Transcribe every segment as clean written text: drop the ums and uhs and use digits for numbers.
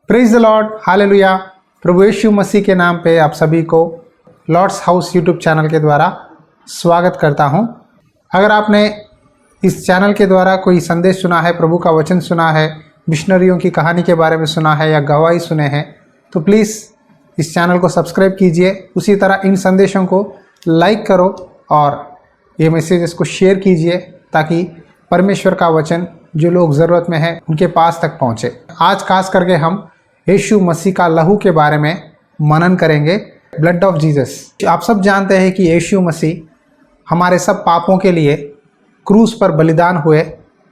Praise the lord, hallelujah. प्रभु यीशु मसीह के नाम पे आप सभी को लॉर्ड्स हाउस यूट्यूब चैनल के द्वारा स्वागत करता हूं। अगर आपने इस चैनल के द्वारा कोई संदेश सुना है, प्रभु का वचन सुना है, मिशनरियों की कहानी के बारे में सुना है या गवाही सुने हैं, तो प्लीज़ इस चैनल को सब्सक्राइब कीजिए। उसी तरह इन संदेशों को लाइक करो और ये मैसेजेस को शेयर कीजिए ताकि परमेश्वर का वचन जो लोग ज़रूरत में हैं उनके पास तक पहुँचे। आज खास करके हम यीशु मसीह का लहू के बारे में मनन करेंगे, ब्लड ऑफ जीसस। आप सब जानते हैं कि यीशु मसीह हमारे सब पापों के लिए क्रूस पर बलिदान हुए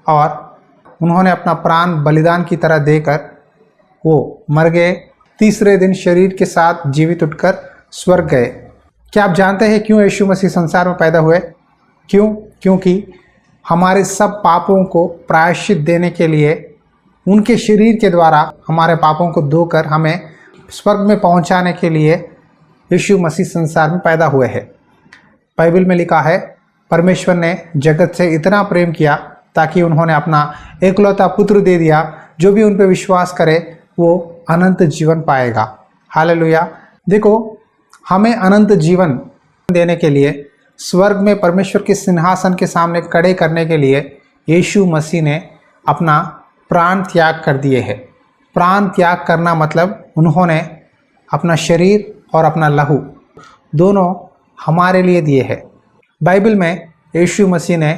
और उन्होंने अपना प्राण बलिदान की तरह देकर वो मर गए। तीसरे दिन शरीर के साथ जीवित उठकर स्वर्ग गए। क्या आप जानते हैं क्यों यीशु मसीह संसार में पैदा हुए? क्योंकि हमारे सब पापों को प्रायश्चित देने के लिए उनके शरीर के द्वारा हमारे पापों को धोकर हमें स्वर्ग में पहुंचाने के लिए यीशु मसीह संसार में पैदा हुए हैं। बाइबल में लिखा है, परमेश्वर ने जगत से इतना प्रेम किया ताकि उन्होंने अपना एकलौता पुत्र दे दिया, जो भी उन पर विश्वास करे वो अनंत जीवन पाएगा। हालेलुया। देखो, हमें अनंत जीवन देने के लिए स्वर्ग में परमेश्वर के सिंहासन के सामने खड़े करने के लिए यीशु मसीह ने अपना प्राण त्याग कर दिए है। प्राण त्याग करना मतलब उन्होंने अपना शरीर और अपना लहू दोनों हमारे लिए दिए हैं। बाइबल में यीशु मसीह ने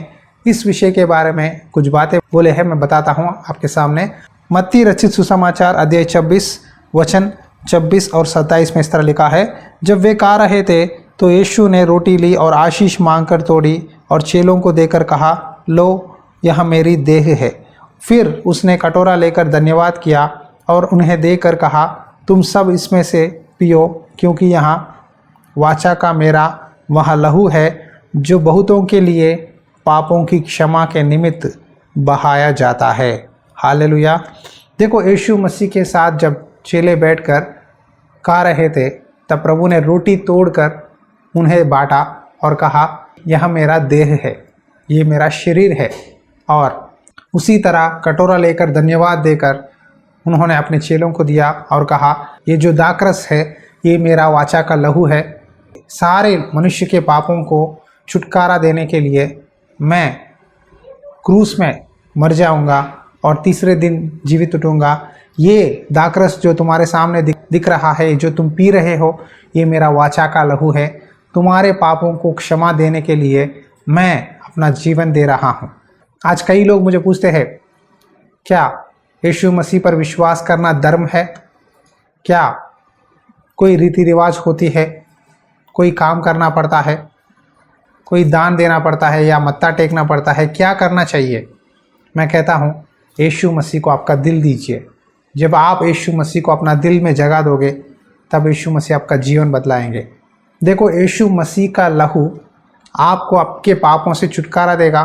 इस विषय के बारे में कुछ बातें बोले हैं, मैं बताता हूँ आपके सामने। मत्ती रचित सुसमाचार अध्याय 26 वचन 26 और 27 में इस तरह लिखा है, जब वे खा रहे थे तो यीशु ने रोटी ली और आशीष मांगकर तोड़ी और चेलों को देकर कहा, लो, यह मेरी देह है। फिर उसने कटोरा लेकर धन्यवाद किया और उन्हें देकर कहा, तुम सब इसमें से पियो, क्योंकि यहाँ वाचा का मेरा वह लहू है जो बहुतों के लिए पापों की क्षमा के निमित्त बहाया जाता है। हालेलुया। देखो, यीशु मसीह के साथ जब चेले बैठकर खा रहे थे तब प्रभु ने रोटी तोड़कर उन्हें बांटा और कहा, यह मेरा देह है, ये मेरा शरीर है। और उसी तरह कटोरा लेकर धन्यवाद देकर उन्होंने अपने चेलों को दिया और कहा, ये जो दाखरस है ये मेरा वाचा का लहू है। सारे मनुष्य के पापों को छुटकारा देने के लिए मैं क्रूस में मर जाऊंगा और तीसरे दिन जीवित उठूंगा। ये दाखरस जो तुम्हारे सामने दिख रहा है, जो तुम पी रहे हो, ये मेरा वाचा का लहू है। तुम्हारे पापों को क्षमा देने के लिए मैं अपना जीवन दे रहा हूँ। आज कई लोग मुझे पूछते हैं, क्या यीशु मसीह पर विश्वास करना धर्म है? क्या कोई रीति रिवाज होती है? कोई काम करना पड़ता है? कोई दान देना पड़ता है या मत्था टेकना पड़ता है? क्या करना चाहिए? मैं कहता हूँ, यीशु मसीह को आपका दिल दीजिए। जब आप यीशु मसीह को अपना दिल में जगह दोगे तब यीशु मसीह आपका जीवन बदलाएंगे। देखो, यीशु मसीह का लहू आपको आपके पापों से छुटकारा देगा,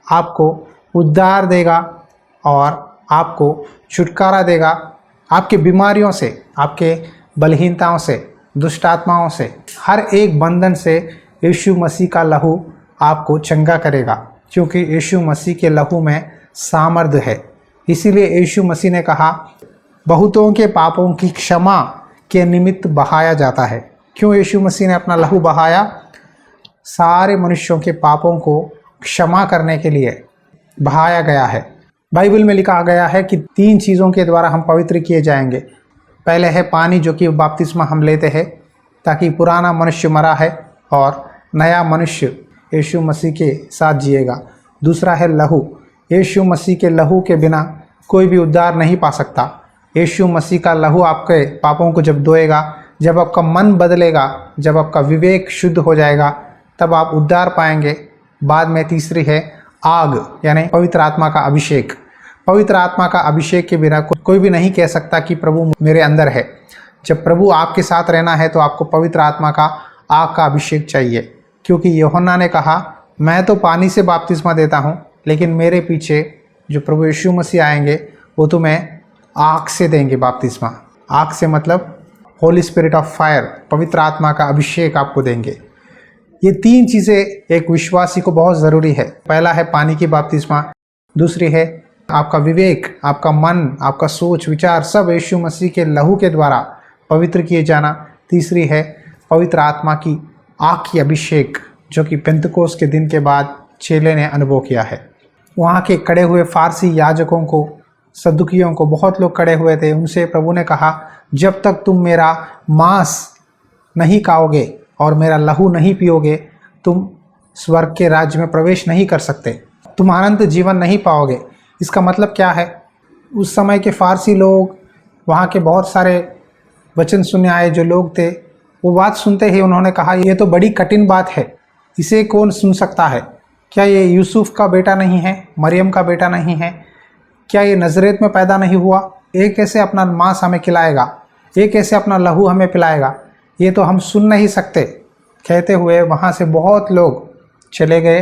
आपको उद्धार देगा और आपको छुटकारा देगा आपके बीमारियों से, आपके बलहीनताओं से, दुष्ट आत्माओं से, हर एक बंधन से यीशु मसीह का लहू आपको चंगा करेगा, क्योंकि यीशु मसीह के लहू में सामर्थ है। इसीलिए यीशु मसीह ने कहा, बहुतों के पापों की क्षमा के निमित्त बहाया जाता है। क्यों यीशु मसीह ने अपना लहू बहाया? सारे मनुष्यों के पापों को क्षमा करने के लिए बहाया गया है। बाइबल में लिखा गया है कि 3 चीज़ों के द्वारा हम पवित्र किए जाएंगे। पहले है पानी, जो कि बपतिस्मा हम लेते हैं ताकि पुराना मनुष्य मरा है और नया मनुष्य यीशु मसीह के साथ जिएगा। दूसरा है लहू। यीशु मसीह के लहू के बिना कोई भी उद्धार नहीं पा सकता। यीशु मसीह का लहू आपके पापों को जब धोएगा, जब आपका मन बदलेगा, जब आपका विवेक शुद्ध हो जाएगा, तब आप उद्धार पाएंगे। बाद में तीसरी है आग, यानी पवित्र आत्मा का अभिषेक। पवित्र आत्मा का अभिषेक के बिना कोई भी नहीं कह सकता कि प्रभु मेरे अंदर है। जब प्रभु आपके साथ रहना है तो आपको पवित्र आत्मा का आग का अभिषेक चाहिए, क्योंकि यूहन्ना ने कहा, मैं तो पानी से बपतिस्मा देता हूँ, लेकिन मेरे पीछे जो प्रभु यीशु मसीह आएंगे वो तुम्हें आग से देंगे बपतिस्मा। आग से मतलब होली स्पिरिट ऑफ फायर, पवित्र आत्मा का अभिषेक आपको देंगे। ये 3 चीज़ें एक विश्वासी को बहुत ज़रूरी है। पहला है पानी की बपतिस्मा, दूसरी है आपका विवेक, आपका मन, आपका सोच विचार सब यीशु मसीह के लहू के द्वारा पवित्र किए जाना। तीसरी है पवित्र आत्मा की आग की अभिषेक, जो कि पेंतकोस के दिन के बाद चेले ने अनुभव किया है। वहाँ के खड़े हुए फारसी याजकों को, सदुकियों को, बहुत लोग खड़े हुए थे, उनसे प्रभु ने कहा, जब तक तुम मेरा मांस नहीं खाओगे और मेरा लहू नहीं पियोगे, तुम स्वर्ग के राज्य में प्रवेश नहीं कर सकते, तुम अनंत जीवन नहीं पाओगे। इसका मतलब क्या है? उस समय के फारसी लोग, वहाँ के बहुत सारे वचन सुनने आए जो लोग थे, वो बात सुनते ही उन्होंने कहा, ये तो बड़ी कठिन बात है, इसे कौन सुन सकता है? क्या ये यूसुफ का बेटा नहीं है? मरियम का बेटा नहीं है? क्या ये नज़रेत में पैदा नहीं हुआ? ये कैसे अपना मांस हमें खिलाएगा? ये कैसे अपना लहू हमें पिलाएगा? ये तो हम सुन नहीं सकते। कहते हुए वहाँ से बहुत लोग चले गए,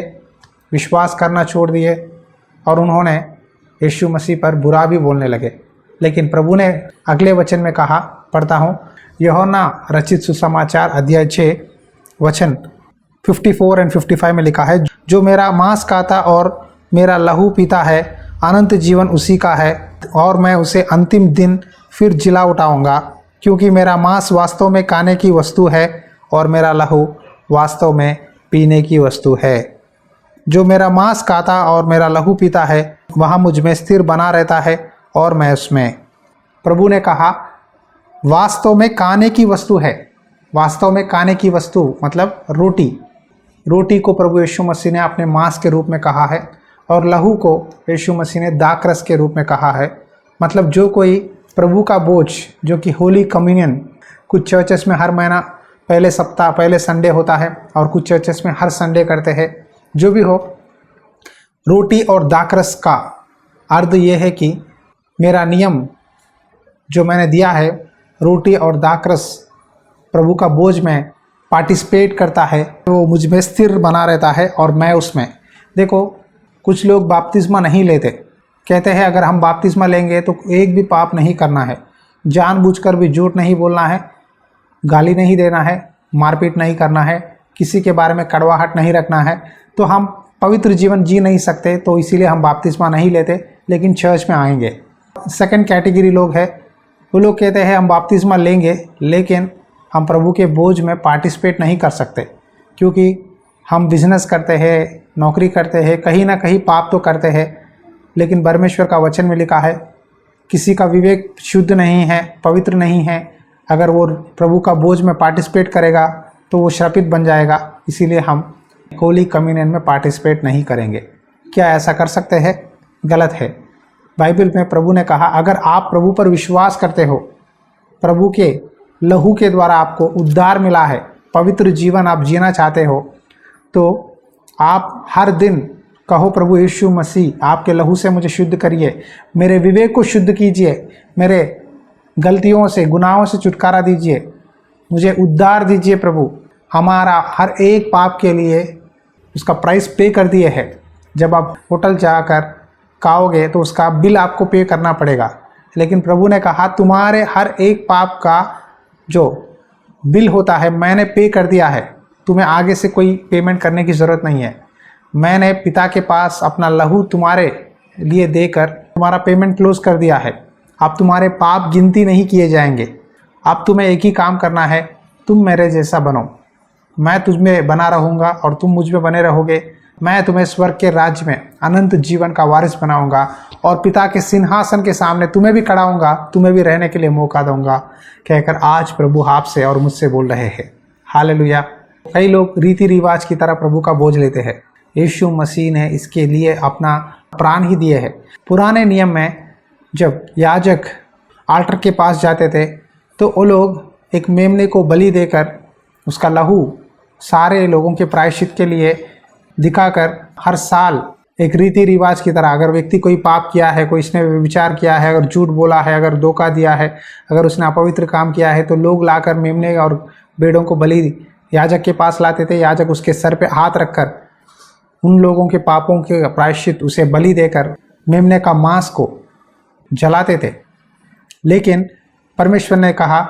विश्वास करना छोड़ दिए और उन्होंने यीशु मसीह पर बुरा भी बोलने लगे। लेकिन प्रभु ने अगले वचन में कहा, पढ़ता हूँ, यूहन्ना रचित सुसमाचार अध्याय 6 वचन 54 और 55 में लिखा है, जो मेरा मांस खाता और मेरा लहू पीता है, अनंत जीवन उसी का है और मैं उसे अंतिम दिन फिर जिला उठाऊंगा, क्योंकि मेरा मांस वास्तव में खाने की वस्तु है और मेरा लहू वास्तव में पीने की वस्तु है। जो मेरा मांस खाता और मेरा लहू पीता है, वह मुझ में स्थिर बना रहता है और मैं उसमें। प्रभु ने कहा वास्तव में खाने की वस्तु है। वास्तव में खाने की वस्तु मतलब रोटी। रोटी को प्रभु यीशु मसीह ने अपने मांस के रूप में कहा है और लहू को यीशु मसीह ने दाखरस के रूप में कहा है। मतलब जो कोई प्रभु का बोझ, जो कि होली कम्युनियन कुछ चर्चेस में हर महीना पहले सप्ताह पहले संडे होता है और कुछ चर्चेस में हर संडे करते हैं, जो भी हो, रोटी और दाखरस का अर्थ ये है कि मेरा नियम जो मैंने दिया है, रोटी और दाखरस प्रभु का बोझ में पार्टिसिपेट करता है, वो मुझ में स्थिर बना रहता है और मैं उसमें। देखो, कुछ लोग बपतिस्मा नहीं लेते, कहते हैं अगर हम बपतिस्मा लेंगे तो एक भी पाप नहीं करना है, जानबूझकर भी झूठ नहीं बोलना है, गाली नहीं देना है, मारपीट नहीं करना है, किसी के बारे में कड़वाहट नहीं रखना है, तो हम पवित्र जीवन जी नहीं सकते, तो इसीलिए हम बपतिस्मा नहीं लेते, लेकिन चर्च में आएंगे। सेकंड कैटेगरी लोग हैं, वो लोग कहते हैं हम बपतिस्मा लेंगे लेकिन हम प्रभु के बोझ में पार्टिसिपेट नहीं कर सकते, क्योंकि हम बिजनेस करते हैं, नौकरी करते हैं, कहीं ना कहीं पाप तो करते हैं, लेकिन परमेश्वर का वचन में लिखा है किसी का विवेक शुद्ध नहीं है, पवित्र नहीं है, अगर वो प्रभु का बोझ में पार्टिसिपेट करेगा तो वो श्रापित बन जाएगा। इसीलिए हम होली कम्युनियन में पार्टिसिपेट नहीं करेंगे। क्या ऐसा कर सकते हैं? गलत है। बाइबल में प्रभु ने कहा अगर आप प्रभु पर विश्वास करते हो, प्रभु के लहू के द्वारा आपको उद्धार मिला है, पवित्र जीवन आप जीना चाहते हो, तो आप हर दिन कहो प्रभु यीशु मसीह आपके लहू से मुझे शुद्ध करिए, मेरे विवेक को शुद्ध कीजिए, मेरे गलतियों से गुनाहों से छुटकारा दीजिए, मुझे उद्धार दीजिए प्रभु। हमारा हर एक पाप के लिए उसका प्राइस पे कर दिए है। जब आप होटल जाकर खाओगे तो उसका बिल आपको पे करना पड़ेगा, लेकिन प्रभु ने कहा तुम्हारे हर एक पाप का जो बिल होता है मैंने पे कर दिया है, तुम्हें आगे से कोई पेमेंट करने की ज़रूरत नहीं है। मैंने पिता के पास अपना लहू तुम्हारे लिए देकर तुम्हारा पेमेंट क्लोज कर दिया है। अब तुम्हारे पाप गिनती नहीं किए जाएंगे। अब तुम्हें एक ही काम करना है, तुम मेरे जैसा बनो, मैं तुझ में बना रहूँगा और तुम मुझ में बने रहोगे। मैं तुम्हें स्वर्ग के राज्य में अनंत जीवन का वारिस बनाऊंगा और पिता के सिंहासन के सामने तुम्हें भी खड़ाऊंगा, तुम्हें भी रहने के लिए मौका दूंगा, कहकर आज प्रभु आपसे और मुझसे बोल रहे हैं। हालेलुया। कई लोग रीति रिवाज की तरह प्रभु का बोझ लेते हैं। यीशु मसीह ने इसके लिए अपना प्राण ही दिए है। पुराने नियम में जब याजक आल्टर के पास जाते थे तो वो लोग एक मेमने को बलि देकर उसका लहू सारे लोगों के प्रायश्चित के लिए दिखाकर हर साल एक रीति रिवाज की तरह, अगर व्यक्ति कोई पाप किया है, कोई इसने विचार किया है, अगर झूठ बोला है, अगर धोखा दिया है, अगर उसने अपवित्र काम किया है, तो लोग लाकर मेमने और भेड़ों को बलि याजक के पास लाते थे। याजक उसके सर पे हाथ रखकर उन लोगों के पापों के प्रायश्चित उसे बलि देकर मेमने का मांस को जलाते थे। लेकिन परमेश्वर ने कहा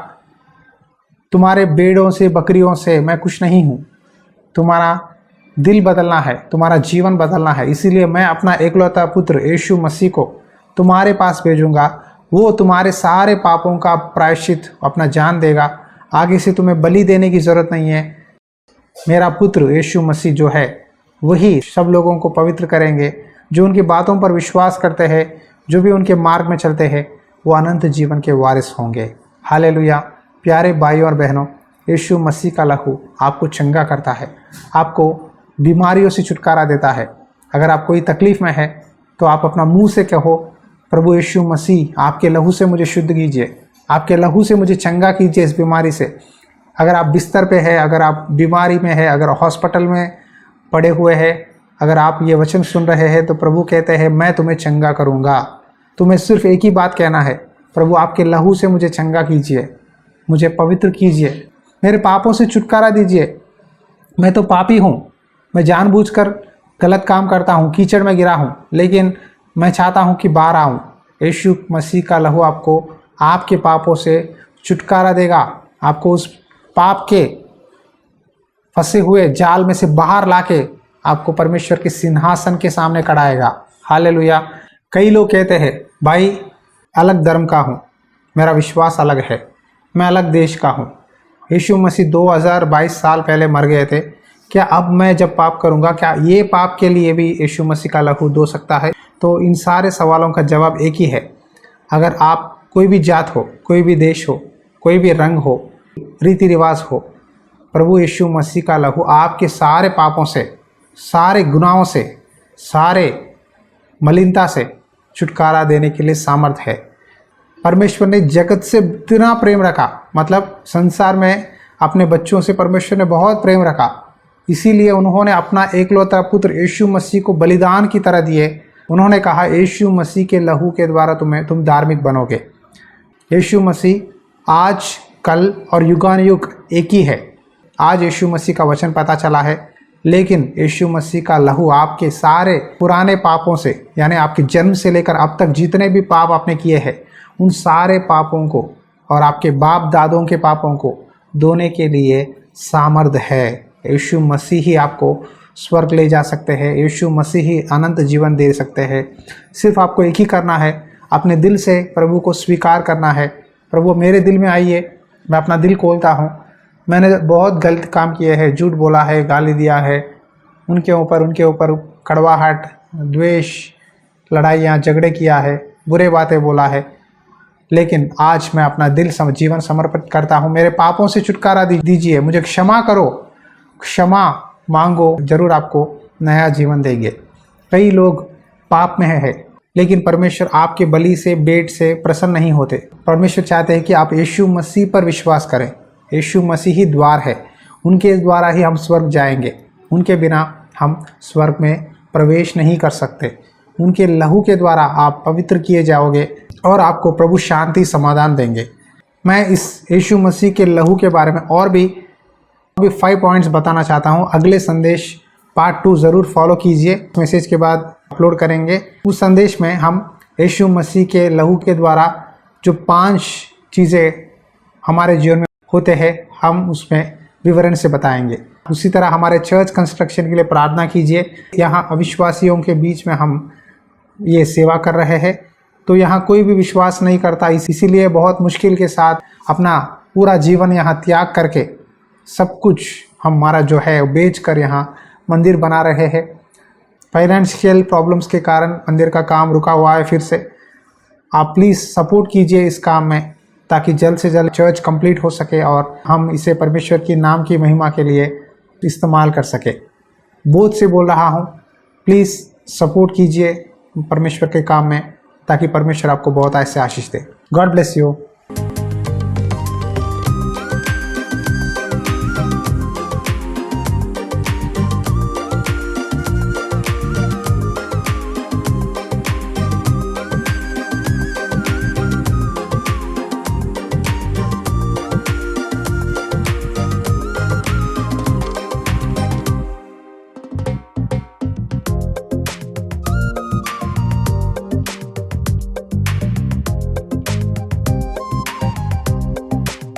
तुम्हारे भेड़ों से बकरियों से मैं खुश नहीं हूँ, तुम्हारा दिल बदलना है, तुम्हारा जीवन बदलना है। इसीलिए मैं अपना एकलौता पुत्र यीशु मसीह को तुम्हारे पास भेजूंगा, वो तुम्हारे सारे पापों का प्रायश्चित अपना जान देगा। आगे से तुम्हें बलि देने की ज़रूरत नहीं है। मेरा पुत्र यीशु मसीह जो है वही सब लोगों को पवित्र करेंगे। जो उनकी बातों पर विश्वास करते हैं, जो भी उनके मार्ग में चलते हैं, वो अनंत जीवन के वारिस होंगे। हालेलुया। प्यारे भाइयों और बहनों, यीशु मसीह का लहू आपको चंगा करता है, आपको बीमारियों से छुटकारा देता है। अगर आप कोई तकलीफ़ में है तो आप अपना मुंह से कहो, प्रभु यीशु मसीह आपके लहू से मुझे शुद्ध कीजिए, आपके लहू से मुझे चंगा कीजिए इस बीमारी से। अगर आप बिस्तर पे है, अगर आप बीमारी में है, अगर हॉस्पिटल में पड़े हुए हैं, अगर आप ये वचन सुन रहे हैं तो प्रभु कहते हैं मैं तुम्हें चंगा करूँगा। तुम्हें सिर्फ एक ही बात कहना है, प्रभु आपके लहू से मुझे चंगा कीजिए, मुझे पवित्र कीजिए, मेरे पापों से छुटकारा दीजिए। मैं तो पापी हूँ, मैं जानबूझकर गलत काम करता हूँ, कीचड़ में गिरा हूँ, लेकिन मैं चाहता हूँ कि बाहर आऊँ। यीशु मसीह का लहू आपको आपके पापों से छुटकारा देगा, आपको उस पाप के फंसे हुए जाल में से बाहर लाके आपको परमेश्वर के सिंहासन के सामने खड़ाएगा। हालेलुया। कई लोग कहते हैं भाई अलग धर्म का हूँ, मेरा विश्वास अलग है, मैं अलग देश का हूँ। यीशु मसीह 2022 साल पहले मर गए थे, क्या अब मैं जब पाप करूँगा क्या ये पाप के लिए भी यीशु मसीह का लहू धो सकता है? तो इन सारे सवालों का जवाब एक ही है। अगर आप कोई भी जात हो, कोई भी देश हो, कोई भी रंग हो, रीति रिवाज हो, प्रभु यीशु मसीह का लहू आपके सारे पापों से, सारे गुनाहों से, सारे मलिनता से छुटकारा देने के लिए सामर्थ है। परमेश्वर ने जगत से इतना प्रेम रखा, मतलब संसार में अपने बच्चों से परमेश्वर ने बहुत प्रेम रखा, इसीलिए उन्होंने अपना एकलौता पुत्र यीशु मसीह को बलिदान की तरह दिए। उन्होंने कहा यीशु मसीह के लहू के द्वारा तुम धार्मिक बनोगे। यीशु मसीह आज, कल और युगानुयुग एक ही है। आज यीशु मसीह का वचन पता चला है, लेकिन यीशु मसीह का लहू आपके सारे पुराने पापों से, यानी आपके जन्म से लेकर अब तक जितने भी पाप आपने किए हैं, उन सारे पापों को और आपके बाप दादों के पापों को धोने के लिए सामर्थ है। यीशु मसीह ही आपको स्वर्ग ले जा सकते हैं, यीशु मसीह ही अनंत जीवन दे सकते हैं। सिर्फ आपको एक ही करना है, अपने दिल से प्रभु को स्वीकार करना है। प्रभु मेरे दिल में आइए, मैं अपना दिल खोलता हूँ, मैंने बहुत गलत काम किए हैं, झूठ बोला है, गाली दिया है, उनके ऊपर कड़वाहट, द्वेष, लड़ाइयाँ, झगड़े किया है, बुरे बातें बोला है, लेकिन आज मैं अपना दिल जीवन समर्पित करता हूँ। मेरे पापों से छुटकारा दीजिए, मुझे क्षमा करो। क्षमा मांगो, जरूर आपको नया जीवन देंगे। कई लोग पाप में है, लेकिन परमेश्वर आपके बलि से, भेंट से प्रसन्न नहीं होते। परमेश्वर चाहते हैं कि आप यीशु मसीह पर विश्वास करें। यीशु मसीह ही द्वार है, उनके द्वारा ही हम स्वर्ग जाएंगे। उनके बिना हम स्वर्ग में प्रवेश नहीं कर सकते। उनके लहू के द्वारा आप पवित्र किए जाओगे और आपको प्रभु शांति समाधान देंगे। मैं इस यीशु मसीह के लहू के बारे में और भी 5 पॉइंट्स बताना चाहता हूँ। अगले संदेश पार्ट 2 ज़रूर फॉलो कीजिए, मैसेज के बाद अपलोड करेंगे। उस संदेश में हम यीशु मसीह के लहू के द्वारा जो 5 चीज़ें हमारे जीवन में होते हैं, हम उसमें विवरण से बताएंगे। उसी तरह हमारे चर्च कंस्ट्रक्शन के लिए प्रार्थना कीजिए। यहाँ अविश्वासियों के बीच में हम ये सेवा कर रहे हैं, तो यहाँ कोई भी विश्वास नहीं करता, इसीलिए बहुत मुश्किल के साथ अपना पूरा जीवन यहाँ त्याग करके सब कुछ हमारा जो है बेच कर यहाँ मंदिर बना रहे हैं। फाइनेंशियल प्रॉब्लम्स के कारण मंदिर का काम रुका हुआ है। फिर से आप प्लीज़ सपोर्ट कीजिए इस काम में, ताकि जल्द से जल्द चर्च कंप्लीट हो सके और हम इसे परमेश्वर की नाम की महिमा के लिए इस्तेमाल कर सके। बोझ से बोल रहा हूँ, प्लीज़ सपोर्ट कीजिए परमेश्वर के काम में, ताकि परमेश्वर आपको बहुत ऐसे आशीष दे। God bless you.